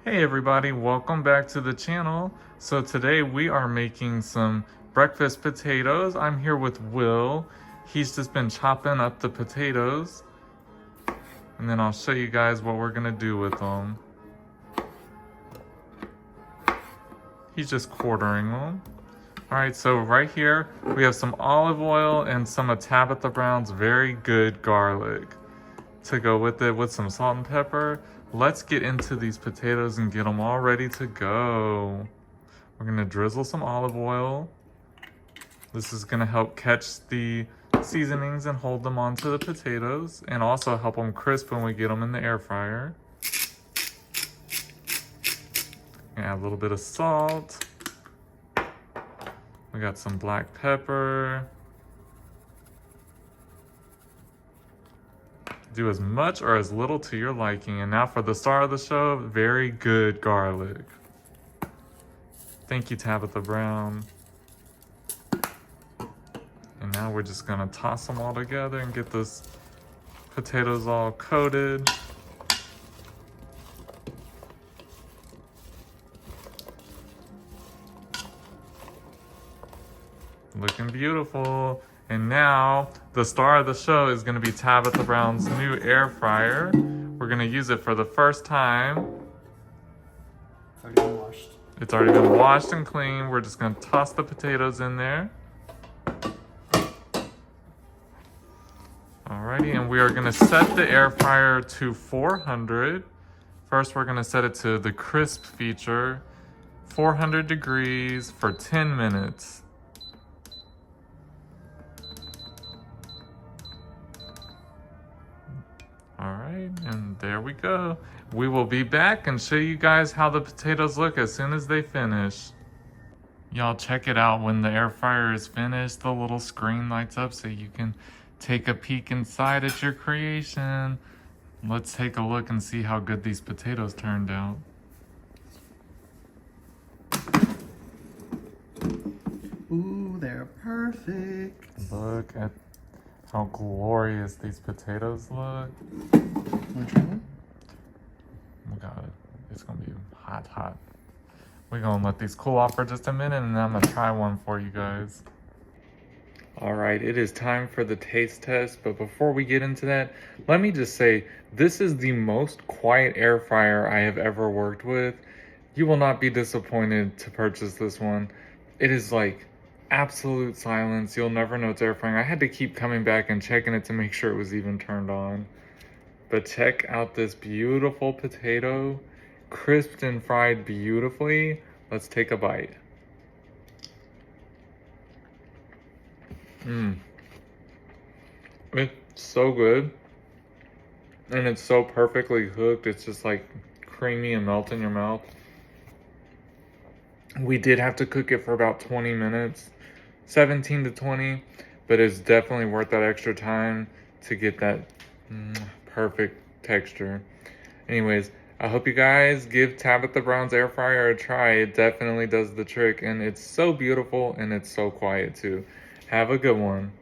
Hey everybody, welcome back to the channel. So today we are making some breakfast potatoes. I'm here with Will. He's just been chopping up the potatoes. And then I'll show you guys what we're gonna do with them. He's just quartering them. All right, so right here we have some olive oil and some of Tabitha Brown's very good garlic to go with it, with some salt and pepper. Let's get into these potatoes and get them all ready to go. We're gonna drizzle some olive oil. This is gonna help catch the seasonings and hold them onto the potatoes, and also help them crisp when we get them in the air fryer. Add a little bit of salt. We got some black pepper. Do as much or as little to your liking. And now for the star of the show, very good garlic. Thank you, Tabitha Brown. And now we're just gonna toss them all together and get this potatoes all coated. Looking beautiful. And now the star of the show is gonna be Tabitha Brown's new air fryer. We're gonna use it for the first time. It's already been washed. It's already been washed and clean. We're just gonna toss the potatoes in there. Alrighty, and we are gonna set the air fryer to 400. First, we're gonna set it to the crisp feature, 400 degrees for 10 minutes. All right, and there we go. We will be back and show you guys how the potatoes look as soon as they finish. Y'all check it out when the air fryer is finished. The little screen lights up so you can take a peek inside at your creation. Let's take a look and see how good these potatoes turned out. Ooh, they're perfect. Look at how glorious these potatoes look. Wanna try one? Oh God, it's gonna be hot, hot. We're gonna let these cool off for just a minute and then I'm gonna try one for you guys. All right, it is time for the taste test, but before we get into that, let me just say, this is the most quiet air fryer I have ever worked with. You will not be disappointed to purchase this one. It is like absolute silence. You'll never know it's air frying. I had to keep coming back and checking it to make sure it was even turned on. But check out this beautiful potato, crisped and fried beautifully. Let's take a bite. It's so good. And it's so perfectly cooked. It's just like creamy and melt in your mouth. We did have to cook it for about 20 minutes, 17 to 20, but it's definitely worth that extra time to get that perfect texture. Anyways, I hope you guys give Tabitha Brown's air fryer a try. It definitely does the trick, and it's so beautiful and it's so quiet too. Have a good one.